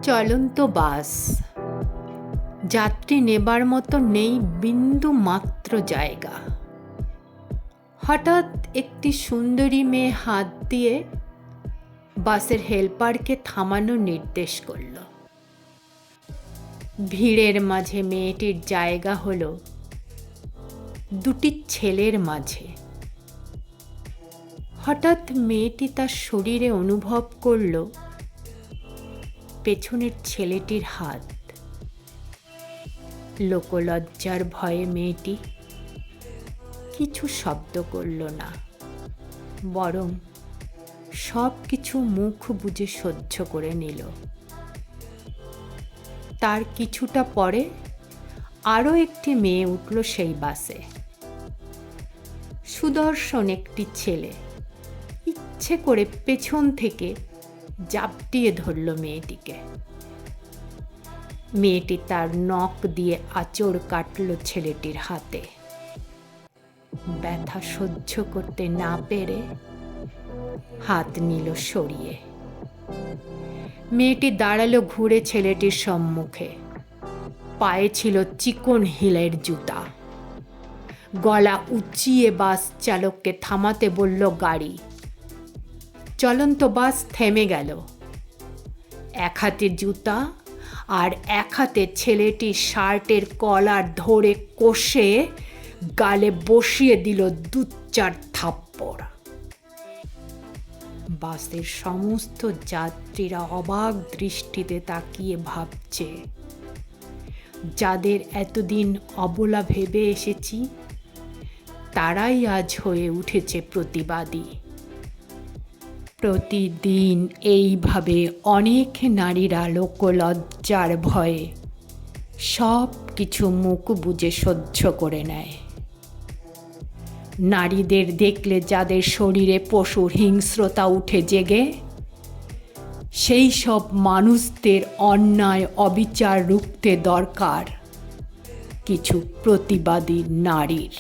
চলন্ত বাস, যাত্রী নেবার মতো নেই বিন্দু মাত্র জায়গা। হঠাৎ একটি সুন্দরী মেয়ে হাত দিয়ে বাসের হেল্পারকে থামানোর নির্দেশ করল। ভিড়ের মাঝে মেয়েটির জায়গা হলো দুটি ছেলের মাঝে। হঠাৎ মেয়েটি তার শরীরে অনুভব করল পেছনের ছেলেটির হাত। লোকলজ্জার ভয়ে মেয়েটি কিছু শব্দ করল না, বরং সব কিছু মুখ বুজে সহ্য করে নিল। তার কিছুটা পরে আরও একটি মেয়ে উঠল সেই বাসে। সুদর্শন একটি ছেলে ইচ্ছে করে পেছন থেকে জাপটিয়ে ধরল মেয়েটিকে। মেয়েটি তার নখ দিয়ে আঁচড় কাটল ছেলেটির হাতে। ব্যথা সহ্য করতে না পেরে হাত নিল সরিয়ে। মেয়েটি দাঁড়ালো ঘুরে ছেলেটির সম্মুখে। পায়ে ছিল চিকন হিলের জুতা। গলা উঁচিয়ে বাস চালককে থামাতে বলল গাড়ি। চলন্ত বাস থেমে গেল। এক হাতে জুতা আর এক হাতে ছেলেটির শার্টের কলার ধরে কষে গালে বসিয়ে দিল 2-4 থাপ্পড়। বাসের সমস্ত যাত্রীরা অবাক দৃষ্টিতে তাকিয়ে ভাবছে, যাদের এতদিন অবলা ভেবে এসেছি তারাই আজ হয়ে উঠেছে প্রতিবাদী। প্রতিদিন এইভাবে অনেক নারীরা লোকলজ্জার ভয়ে সব কিছু মুখ বুজে সহ্য করে নেয়। নারীদের দেখলে যাদের শরীরে পশুর হিংস্রতা উঠে জেগে, সেই সব মানুষদের অন্যায় অবিচার রুখতে দরকার কিছু প্রতিবাদী নারীর।